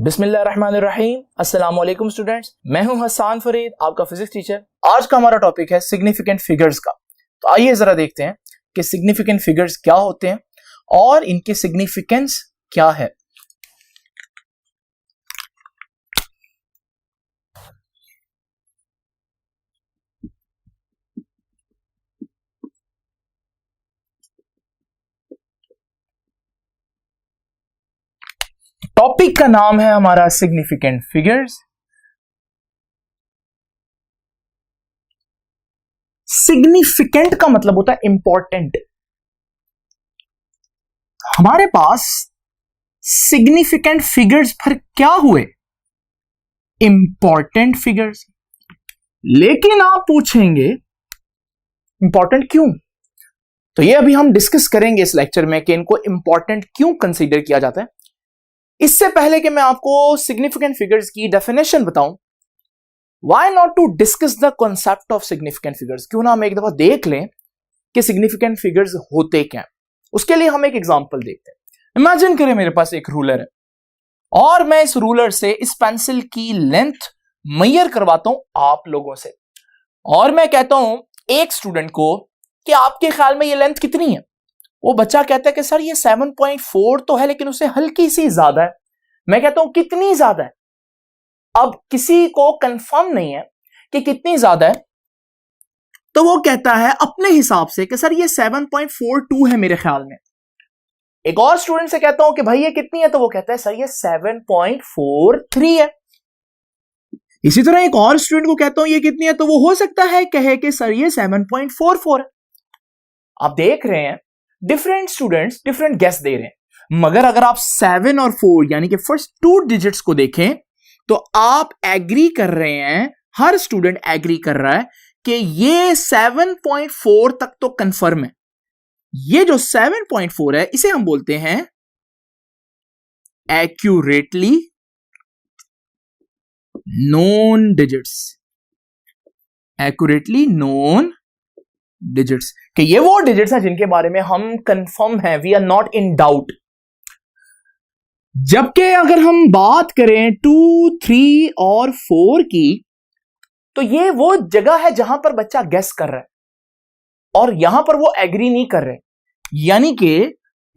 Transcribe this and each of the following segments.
बिस्मिल्लाहिर्रहमानिर्रहीम। अस्सलाम वालेकुम स्टूडेंट्स, मैं हूं हसन फरीद, आपका फिजिक्स टीचर। आज का हमारा टॉपिक है सिग्निफिकेंट फिगर्स का। तो आइए जरा देखते हैं कि सिग्निफिकेंट फिगर्स क्या होते हैं और इनकी सिग्निफिकेंस क्या है। टॉपिक का नाम है हमारा सिग्निफिकेंट फिगर्स। सिग्निफिकेंट का मतलब होता है इंपॉर्टेंट। हमारे पास सिग्निफिकेंट फिगर्स पर क्या हुए? Important figures. लेकिन आप पूछेंगे इंपॉर्टेंट क्यों? तो ये अभी हम डिस्कस करेंगे इस लेक्चर में कि इनको इंपॉर्टेंट क्यों कंसीडर किया जाता है। इससे पहले कि मैं आपको सिग्निफिकेंट फिगर्स की डेफिनेशन बताऊं, why not to discuss the concept of significant figures. क्यों ना हम एक दफा देख लें कि सिग्निफिकेंट फिगर्स होते क्या हैं। उसके लिए हम एक एग्जांपल देखते हैं। इमेजिन करें मेरे पास एक रूलर है और मैं इस रूलर से इस पेंसिल की लेंथ मेजर करवाता हूं आप लोगों से, और मैं कहता हूं एक स्टूडेंट को कि आपके ख्याल में ये लेंथ कितनी है। वो बच्चा कहता है कि सर ये 7.4 तो है, लेकिन उससे हल्की सी ज्यादा है। मैं कहता हूं कितनी ज्यादा है। अब किसी को कंफर्म नहीं है कि कितनी ज्यादा है, तो वो कहता है अपने हिसाब से कि सर ये 7.42 है मेरे ख्याल में। एक और स्टूडेंट से कहता हूं कि भाई ये कितनी है, तो वो कहता है सर ये 7.43 है। इसी तरह एक और स्टूडेंट को कहता हूं ये कितनी है, तो वो हो सकता है कहे कि सर ये 7.44 है। आप देख रहे हैं डिफरेंट स्टूडेंट्स डिफरेंट गेस दे रहे हैं, मगर अगर आप 7 और 4 यानी कि फर्स्ट 2 डिजिट्स को देखें तो आप एग्री कर रहे हैं, हर स्टूडेंट एग्री कर रहा है कि ये 7.4 तक तो कंफर्म है। ये जो 7.4 है इसे हम बोलते हैं accurately known digits. Accurately known digits कि ये वो डिजिट्स हैं जिनके बारे में हम कंफर्म हैं, we are not in doubt. जबकि अगर हम बात करें 2, 3 और 4 की, तो ये वो जगह है जहां पर बच्चा गेस कर रहा है और यहां पर वो एग्री नहीं कर रहे। यानी कि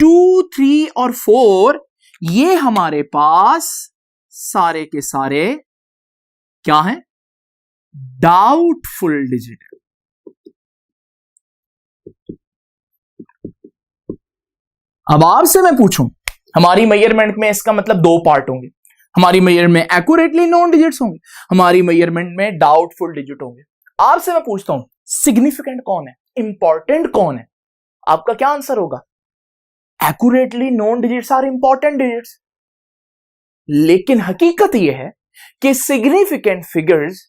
2, 3 और 4 ये हमारे पास सारे के सारे क्या हैं? Doubtful digit. अब आपसे मैं पूछूं, हमारी मेजरमेंट में इसका मतलब 2 पार्ट होंगे। हमारी मेजरमेंट में एक्यूरेटली नोन डिजिट्स होंगे, हमारी मेजरमेंट में डाउटफुल डिजिट होंगे। आपसे मैं पूछता हूं सिग्निफिकेंट कौन है, इंपॉर्टेंट कौन है? आपका क्या आंसर होगा? Accurately known digits are important digits. लेकिन हकीकत यह है कि सिग्निफिकेंट फिगर्स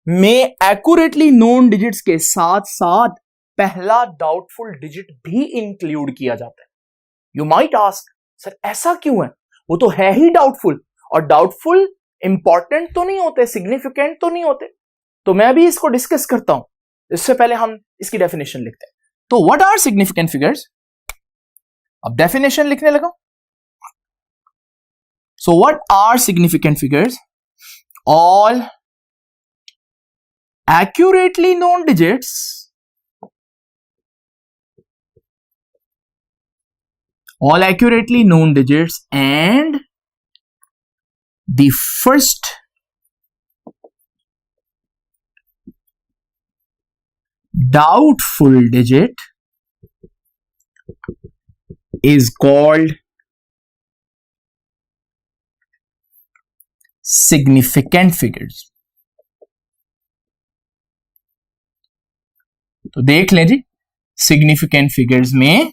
में एक्यूरेटली नोन डिजिट्स के साथ साथ पहला डाउटफुल डिजिट भी इंक्लूड किया जाता है। यू माइट आस्क सर ऐसा क्यों है? वो तो है ही डाउटफुल, और डाउटफुल इंपॉर्टेंट तो नहीं होते, सिग्निफिकेंट तो नहीं होते। तो मैं भी इसको डिस्कस करता हूं। इससे पहले हम इसकी डेफिनेशन लिखते हैं। तो व्हाट आर सिग्निफिकेंट फिगर्स? अब डेफिनेशन लिखने लगा। So what are significant figures? All accurately known digits and the first doubtful digit is called significant figures। तो देख लें जी, सिग्निफिकेंट फिगर्स में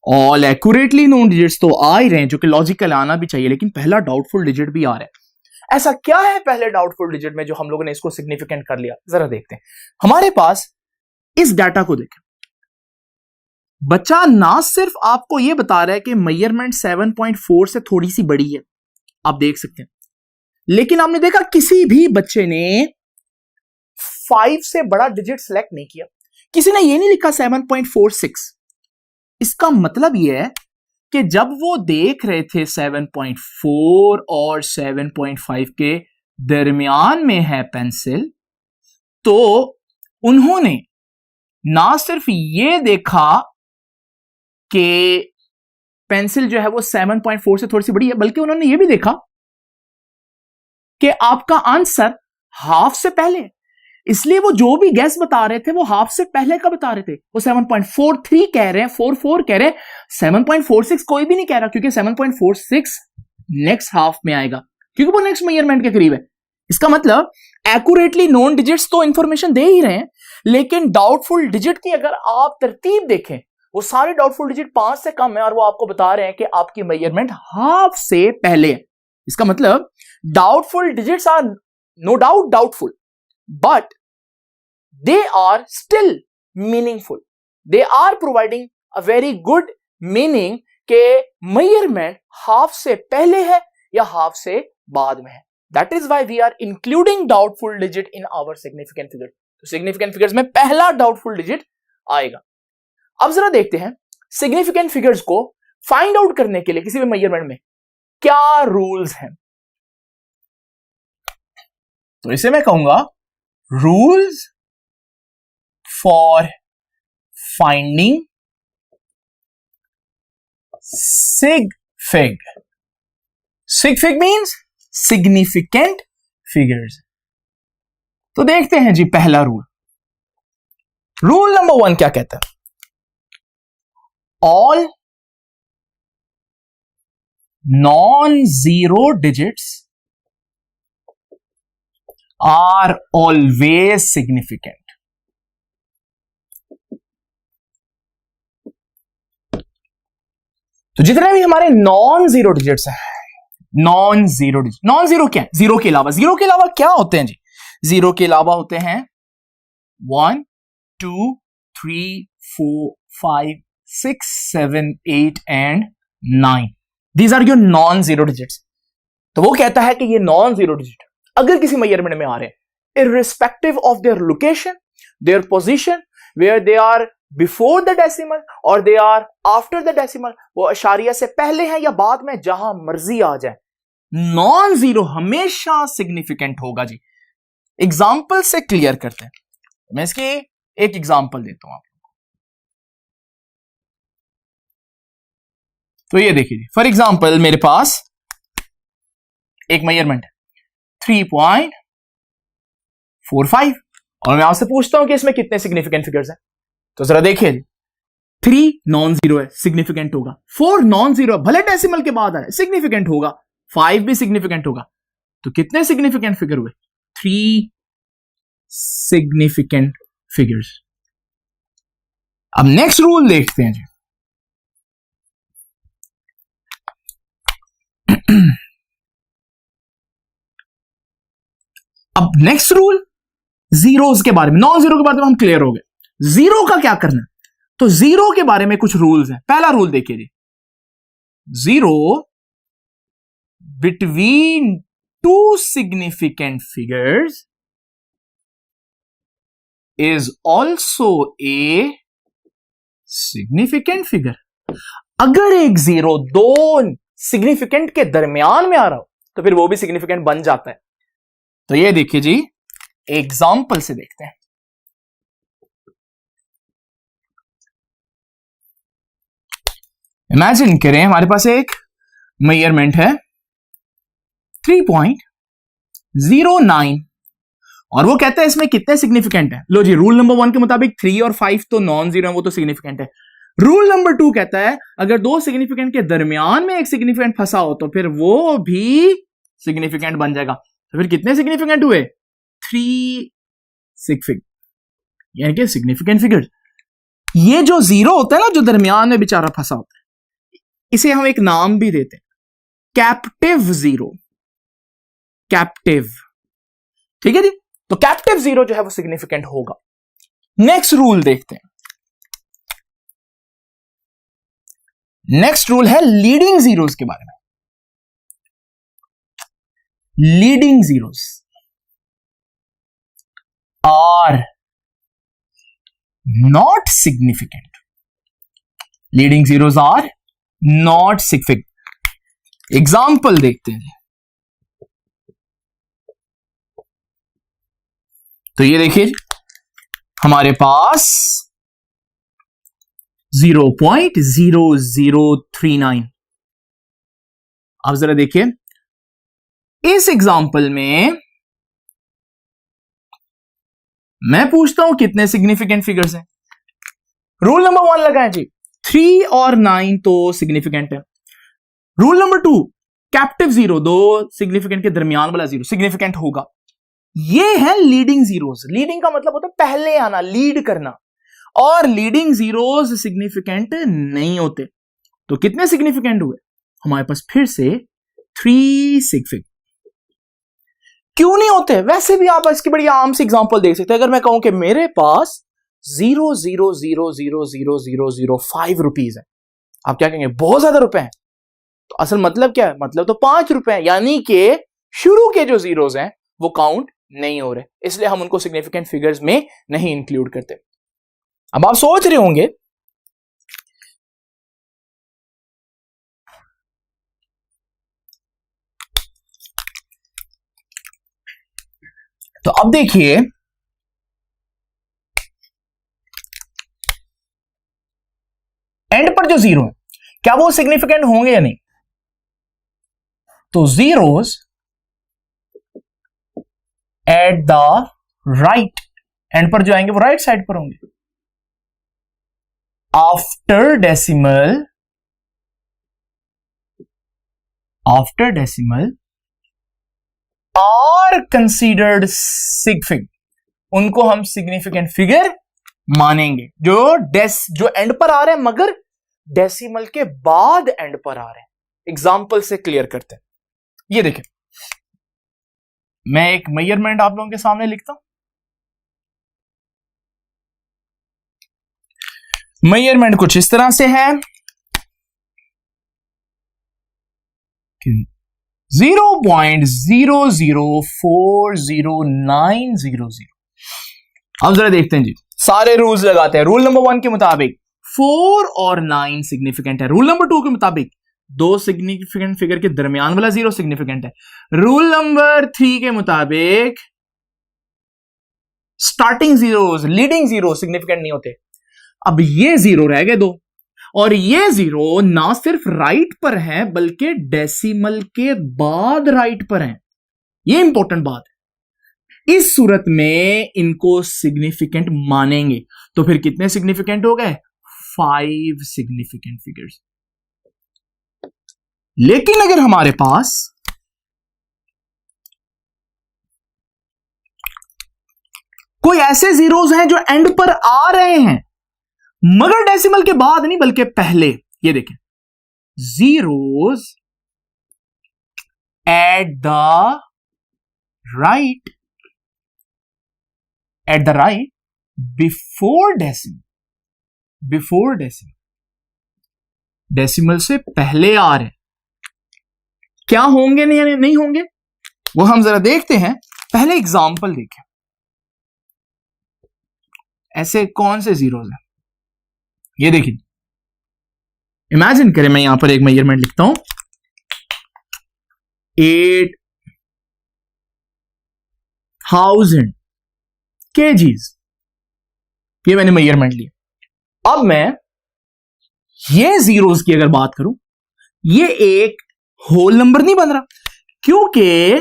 ऑल एक्यूरेटली नोन डिजिट्स तो आ ही रहे हैं, जो कि लॉजिकल आना भी चाहिए, लेकिन पहला डाउटफुल डिजिट भी आ रहा है। ऐसा क्या है पहले डाउटफुल डिजिट में जो हम लोगों ने इसको सिग्निफिकेंट कर लिया? जरा देखते हैं। हमारे पास इस डाटा को देखें। बच्चा ना सिर्फ आपको यह बता रहा है कि मेजरमेंट 7.4 से थोड़ी सी बड़ी है, आप देख सकते हैं, लेकिन आपने देखा किसी भी बच्चे ने 5 से बड़ा डिजिट सेलेक्ट नहीं किया। किसी ने ये नहीं लिखा 7.46। इसका मतलब यह है कि जब वो देख रहे थे 7.4 और 7.5 के दरमियान में है पेंसिल, तो उन्होंने ना सिर्फ ये देखा कि पेंसिल जो है वो 7.4 से थोड़ी सी बड़ी है, बल्कि उन्होंने ये भी देखा कि आपका आंसर हाफ से पहले है। इसलिए वो जो भी गैस बता रहे थे वो हाफ से पहले का बता रहे थे। वो 7.43 कह रहे हैं, 44 कह रहे हैं, 7.46 कोई भी नहीं कह रहा, क्योंकि 7.46 नेक्स्ट हाफ में आएगा, क्योंकि वो नेक्स्ट मेजरमेंट के करीब है। इसका मतलब एक्यूरेटली नोन डिजिट्स तो इंफॉर्मेशन दे ही रहे हैं, लेकिन डाउटफुल डिजिट की अगर आप तरतीब देखें, वो सारे डाउटफुल डिजिट 5 से कम है और वो आपको बता रहे हैं कि आपकी मेजरमेंट हाफ से पहले है। इसका मतलब doubtful digits are no doubt doubtful, but they are still meaningful. They are providing a very good meaning के measurement हाफ से पहले है या हाफ से बाद में है। That is why we are including doubtful digit in our significant figure. तो significant figures में पहला doubtful digit आएगा। अब जरा देखते हैं significant figures को find out करने के लिए किसी भी measurement में क्या rules हैं। तो इसे मैं कहूंगा rules for finding sig fig. Sig fig means significant figures. तो देखते हैं जी पहला रूल। रूल नंबर 1 क्या कहता है? All non-zero digits are always significant. तो जितने भी हमारे नॉन जीरो डिजिट्स हैं, non zero digit, non zero क्या है? जीरो के अलावा क्या होते हैं जी? जीरो के अलावा होते हैं 1 2 3 4 5 6 7 8 and 9। These are your non zero digits. तो वो कहता है कि ये नॉन जीरो डिजिट अगर किसी मेजरमेंट में आ रहे हैं, irrespective of their location, their position, where they are before the decimal और they are after the decimal, वो अशारिया से पहले हैं या बाद में, जहां मर्जी आ जाए, नॉन जीरो हमेशा सिग्निफिकेंट होगा जी। एग्जाम्पल से क्लियर करते हैं। मैं इसकी एक एग्जाम्पल देता हूं आपको। तो ये देखिए जी, फॉर एग्जाम्पल मेरे पास एक मेजरमेंट है 3.45 और मैं आपसे पूछता हूं कि इसमें कितने सिग्निफिकेंट फिगर्स हैं। तो जरा देखिए, 3 नॉन जीरो है, सिग्निफिकेंट होगा। 4 नॉन जीरो, भले डेसिमल के बाद आए, सिग्निफिकेंट होगा। 5 भी सिग्निफिकेंट होगा। तो कितने सिग्निफिकेंट फिगर हुए? 3 सिग्निफिकेंट फिगर्स। अब नेक्स्ट रूल देखते हैं जी। अब नेक्स्ट रूल जीरोस के बारे में, नॉन जीरो के बारे में हम क्लियर हो गए। जीरो का क्या करना है? तो जीरो के बारे में कुछ रूल्स हैं। पहला रूल देखिए जी, zero between two significant figures is also a significant figure. अगर एक जीरो दो सिग्निफिकेंट के दरमियान में आ रहा हो तो फिर वो भी सिग्निफिकेंट बन जाता है। तो ये देखिए जी, एग्जाम्पल से देखते हैं। इमेजिन करें हमारे पास एक मेजरमेंट है 3.09 और वो कहता है इसमें कितने सिग्निफिकेंट है। लो जी, रूल नंबर 1 के मुताबिक 3 और 5 तो नॉन जीरो है, वो तो सिग्निफिकेंट है। रूल नंबर 2 कहता है अगर दो सिग्निफिकेंट के दरमियान में एक सिग्निफिकेंट फंसा हो तो फिर वो भी सिग्निफिकेंट बन जाएगा। तो फिर कितने सिग्निफिकेंट हुए? 3 यानी कि सिग्निफिकेंट फिगर। ये जो जीरो होता है ना, जो दरमियान में बेचारा फंसा होता है, इसे हम एक नाम भी देते हैं, कैप्टिव जीरो। कैप्टिव, ठीक है जी। तो कैप्टिव जीरो जो है वो सिग्निफिकेंट होगा। नेक्स्ट रूल देखते हैं। नेक्स्ट रूल है लीडिंग जीरोस के बारे में। Leading zeros are not significant. Leading zeros are not significant. Example देखते हैं। तो ये देखिए हमारे पास 0.0039। अब जरा देखिए इस एग्जाम्पल में मैं पूछता हूं कितने सिग्निफिकेंट फिगर्स हैं। रूल नंबर 1 लगाएं जी, 3 और 9 तो सिग्निफिकेंट है। रूल नंबर 2, कैप्टिव जीरो, दो सिग्निफिकेंट के दरमियान वाला जीरो सिग्निफिकेंट होगा। ये है लीडिंग जीरोस। लीडिंग का मतलब होता है पहले आना, लीड करना, और लीडिंग जीरोस सिग्निफिकेंट नहीं होते। तो कितने सिग्निफिकेंट हुए हमारे पास? फिर से 3 सिग्निफिकेंट। क्यों नहीं होते? वैसे भी आप इसकी बड़ी आम सी एग्जांपल देख सकते हैं। अगर मैं कहूं कि मेरे पास 0.00000005 रुपीज है, आप क्या कहेंगे? बहुत ज्यादा रुपए हैं। तो असल मतलब क्या है? मतलब तो 5 रुपए है, यानी कि शुरू के जो जीरोस हैं वो काउंट नहीं हो रहे, इसलिए हम उनको सिग्निफिकेंट फिगर्स में नहीं इंक्लूड करते। अब आप सोच रहे होंगे तो अब देखिए एंड पर जो जीरो है क्या वो सिग्निफिकेंट होंगे या नहीं? तो zeros at the right end पर जो आएंगे वो राइट साइड पर होंगे। After decimal are considered significant, उनको हम सिग्निफिकेंट फिगर मानेंगे। जो एंड पर आ रहे हैं मगर डेसिमल के बाद एंड पर आ रहे हैं। एग्जाम्पल से क्लियर करते हैं। ये देखें, मैं एक मेजरमेंट आप लोगों के सामने लिखता हूं। मेजरमेंट कुछ इस तरह से है, 0.00400900। अब जरा देखते हैं जी, सारे रूल्स लगाते हैं। रूल नंबर 1 के मुताबिक 4 और 9 सिग्निफिकेंट है। रूल नंबर 2 के मुताबिक दो सिग्निफिकेंट फिगर के दरमियान वाला जीरो सिग्निफिकेंट है। रूल नंबर 3 के मुताबिक starting zeros, leading zero significant नहीं होते। अब ये जीरो रह गए दो, और ये जीरो ना सिर्फ राइट पर है बल्कि डेसिमल के बाद राइट पर है। ये इंपॉर्टेंट बात है। इस सूरत में इनको सिग्निफिकेंट मानेंगे। तो फिर कितने सिग्निफिकेंट हो गए? 5 सिग्निफिकेंट फिगर्स। लेकिन अगर हमारे पास कोई ऐसे जीरोस हैं जो एंड पर आ रहे हैं मगर डेसिमल के बाद नहीं बल्कि पहले, ये देखें, zeros at the right before decimal से पहले आ रहे हैं, क्या होंगे नहीं होंगे वो हम जरा देखते हैं। पहले एग्जाम्पल देखें, ऐसे कौन से जीरोस हैं? ये देखिए, इमेजिन करें मैं यहां पर एक मेजरमेंट लिखता हूं, 8000 kgs, ये मैंने मेजरमेंट लिया। अब मैं ये जीरोस की अगर बात करूं, ये एक होल नंबर नहीं बन रहा, क्योंकि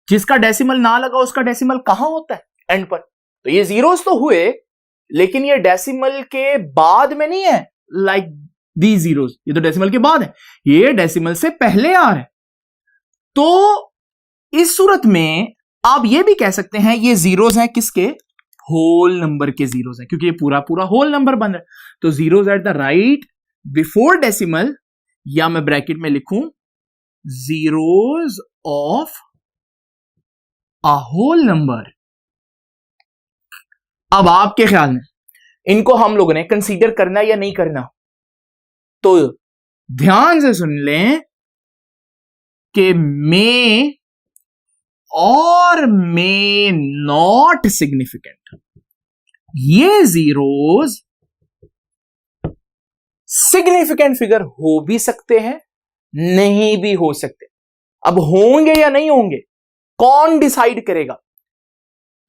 जिसका डेसिमल ना लगा उसका डेसिमल कहां होता है? एंड पर। तो ये जीरोस तो हुए लेकिन ये डेसिमल के बाद में नहीं है, लाइक दी जीरोस, ये तो डेसिमल के बाद है, ये डेसिमल से पहले आ रहे हैं। तो इस सूरत में आप ये भी कह सकते हैं ये जीरोस हैं किसके? होल नंबर के जीरोस हैं, क्योंकि ये पूरा पूरा होल नंबर बन रहा है। तो zeros at the right before decimal, या मैं ब्रैकेट में लिखूं zeros of a whole number. अब आपके ख्याल में इनको हम लोगों ने कंसीडर करना या नहीं करना? तो ध्यान से सुन लें कि मे और मे नॉट सिग्निफिकेंट, ये जीरोस सिग्निफिकेंट फिगर हो भी सकते हैं, नहीं भी हो सकते। अब होंगे या नहीं होंगे, कौन डिसाइड करेगा?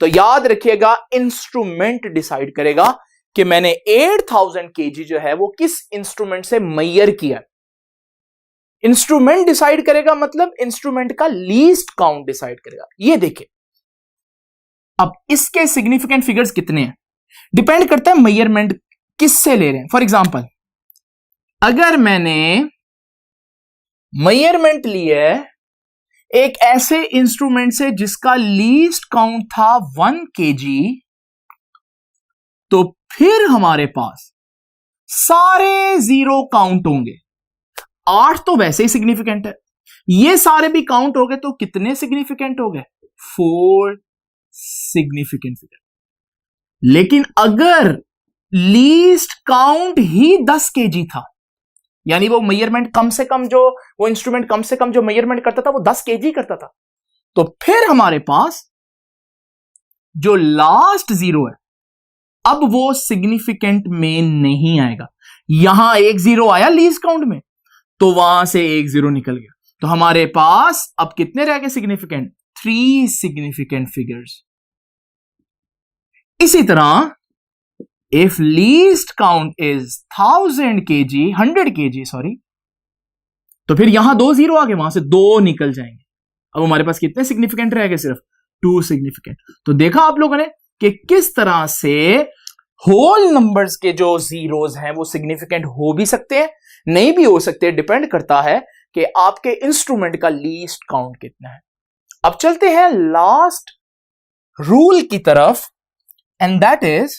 तो याद रखिएगा, इंस्ट्रूमेंट डिसाइड करेगा कि मैंने 8000 केजी जो है वो किस इंस्ट्रूमेंट से मेजर किया। इंस्ट्रूमेंट डिसाइड करेगा, मतलब इंस्ट्रूमेंट का लीस्ट काउंट डिसाइड करेगा। ये देखें, अब इसके सिग्निफिकेंट फिगर्स कितने हैं डिपेंड करता है मेजरमेंट किससे ले रहे हैं। फॉर एग्जांपल, अगर मैंने मेजरमेंट लिया एक ऐसे इंस्ट्रूमेंट से जिसका लीस्ट काउंट था 1 केजी, तो फिर हमारे पास सारे जीरो काउंट होंगे। 8 तो वैसे ही सिग्निफिकेंट है, ये सारे भी काउंट हो गए तो कितने सिग्निफिकेंट हो गए? 4 सिग्निफिकेंट फिगर। लेकिन अगर लीस्ट काउंट ही 10 केजी था, यानी वो मेजरमेंट कम से कम जो वो इंस्ट्रूमेंट कम से कम जो मेजरमेंट करता था वो 10 केजी करता था, तो फिर हमारे पास जो लास्ट जीरो है अब वो सिग्निफिकेंट में नहीं आएगा। यहां एक जीरो आया लीस्ट काउंट में, तो वहां से एक जीरो निकल गया, तो हमारे पास अब कितने रह गए सिग्निफिकेंट? 3 significant figures. इसी तरह if least count is 100 kg sorry, तो फिर यहां 2 जीरो आ गए, वहां से 2 निकल जाएंगे। अब हमारे पास कितने सिग्निफिकेंट रह गए? सिर्फ 2 सिग्निफिकेंट। तो देखा आप लोगों ने कि किस तरह से होल नंबर्स के जो जीरोस हैं वो सिग्निफिकेंट हो भी सकते हैं, नहीं भी हो सकते, डिपेंड करता है कि आपके इंस्ट्रूमेंट का लीस्ट काउंट कितना है। अब चलते हैं लास्ट रूल की तरफ, and that is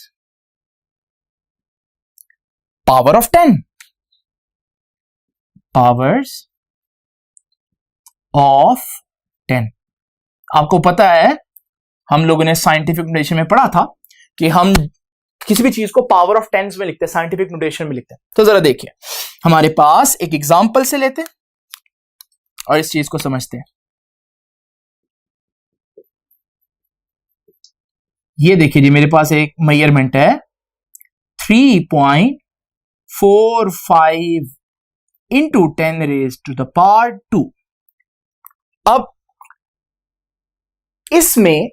power of 10। Powers of 10। आपको पता है हम लोगों ने साइंटिफिक नोटेशन में पढ़ा था कि हम किसी भी चीज को पावर ऑफ 10 में लिखते हैं, साइंटिफिक नोटेशन में लिखते हैं। तो जरा देखिए, हमारे पास एक एग्जांपल से लेते हैं और इस चीज को समझते हैं। ये देखिए जी, मेरे पास एक मेजरमेंट है 3.45 into 10 raise to the power 2। अब इसमें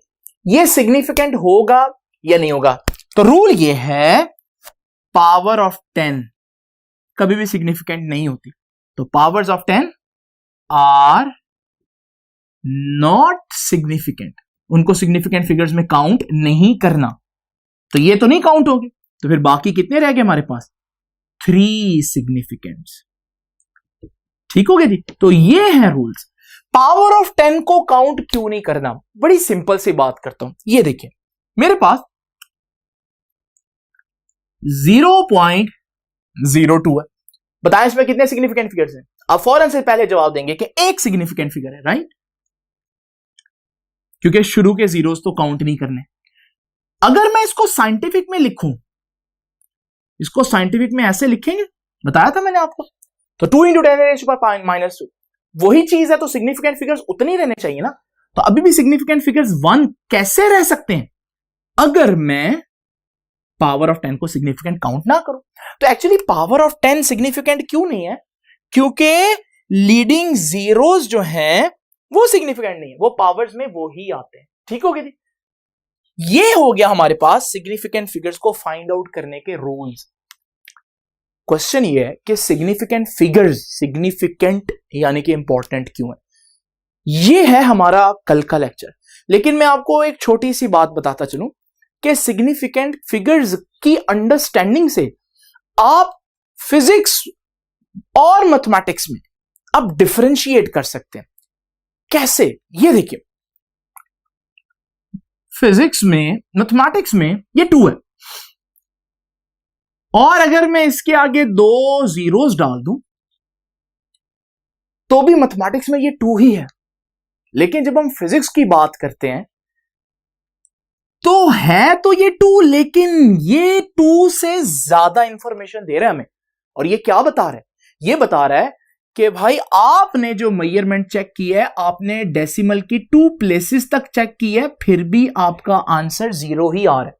ये सिग्निफिकेंट होगा या नहीं होगा? तो रूल ये है, पावर ऑफ 10 कभी भी सिग्निफिकेंट नहीं होती। तो powers of 10 are not significant, उनको सिग्निफिकेंट फिगर्स में काउंट नहीं करना। तो ये तो नहीं काउंट होगी, तो फिर बाकी कितने रह गए हमारे पास? 3 सिग्निफिकेंट्स। ठीक हो गया जी। तो ये है रूल्स। पावर ऑफ 10 को काउंट क्यों नहीं करना? बड़ी सिंपल सी बात करता हूं। ये देखिए, मेरे पास 0.02 है, बताएं इसमें कितने सिग्निफिकेंट फिगर्स हैं? आप फौरन से पहले जवाब देंगे कि एक सिग्निफिकेंट फिगर है, राइट? क्योंकि शुरू के जीरोस तो काउंट नहीं करने। अगर मैं इसको साइंटिफिक में लिखूं, इसको साइंटिफिक में ऐसे लिखेंगे, बताया था मैंने आपको, तो 2 इंटू 10⁻², वही चीज है, तो सिग्निफिकेंट फिगर्स उतनी रहने चाहिए ना। तो अभी भी सिग्निफिकेंट फिगर्स 1 कैसे रह सकते हैं अगर मैं पावर ऑफ 10 को सिग्निफिकेंट काउंट ना करूं? तो एक्चुअली पावर ऑफ 10 सिग्निफिकेंट क्यों नहीं है? क्योंकि लीडिंग जीरोस जो हैं वो सिग्निफिकेंट नहीं है, वो पावर्स में वो ही आते हैं। ठीक हो गया जी। ये हो गया हमारे पास सिग्निफिकेंट फिगर्स को फाइंड आउट करने के रूल्स। क्वेश्चन ये है कि सिग्निफिकेंट फिगर्स सिग्निफिकेंट यानी कि इंपॉर्टेंट क्यों है? ये है हमारा कल का लेक्चर। लेकिन मैं आपको एक छोटी सी बात बताता चलूं कि सिग्निफिकेंट फिगर्स की अंडरस्टैंडिंग से आप फिजिक्स और मैथमेटिक्स में आप डिफरेंशिएट कर सकते हैं। कैसे? ये देखिए, फिजिक्स में, मैथमेटिक्स में ये 2 है, और अगर मैं इसके आगे 2 जीरोस डाल दूं तो भी मैथमेटिक्स में ये 2 ही है। लेकिन जब हम फिजिक्स की बात करते हैं तो है तो ये 2, लेकिन ये 2 से ज्यादा इंफॉर्मेशन दे रहा है हमें। और ये क्या बता रहा है? ये बता रहा है कि भाई आपने जो मेजरमेंट चेक की है, आपने डेसिमल की 2 प्लेसेस तक चेक की है, फिर भी आपका आंसर 0 ही आ रहा है।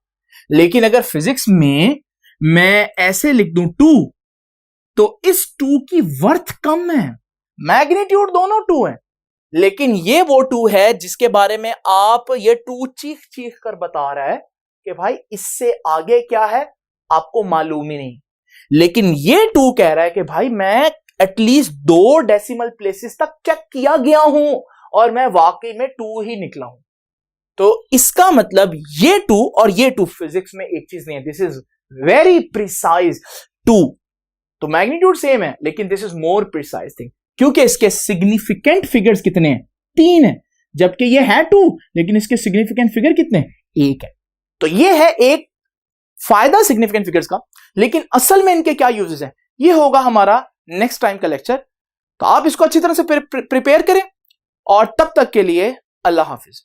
लेकिन अगर फिजिक्स में मैं ऐसे लिख दूं 2 तो इस 2 की वर्थ कम है, मैग्नीट्यूड दोनों 2 है, लेकिन ये वो 2 है जिसके बारे में आप ये 2 चीख चीख कर बता रहा है कि भाई इससे आगे क्या है आपको मालूम ही नहीं, लेकिन ये 2 कह रहा है कि भाई मैं एटलीस्ट 2 डेसिमल प्लेसेस तक चेक किया गया हूं और मैं वाकई में 2 ही निकला हूं। तो इसका मतलब ये 2 और ये 2 फिजिक्स में एक चीज नहीं है, दिस इज वेरी प्रिसाइज 2। तो मैग्नीट्यूड सेम है लेकिन this is more precise thing, क्योंकि इसके सिग्निफिकेंट फिगर्स कितने हैं, 3 है, जबकि ये है 2 लेकिन इसके सिग्निफिकेंट फिगर कितने, 1 है। तो ये है एक फायदा सिग्निफिकेंट फिगर्स का, लेकिन असल में इनके क्या यूजेस हैं ये होगा हमारा नेक्स्ट टाइम का लेक्चर। तो आप इसको अच्छी तरह से प्रिपेयर करें और तब तक के लिए अल्लाह हाफिज।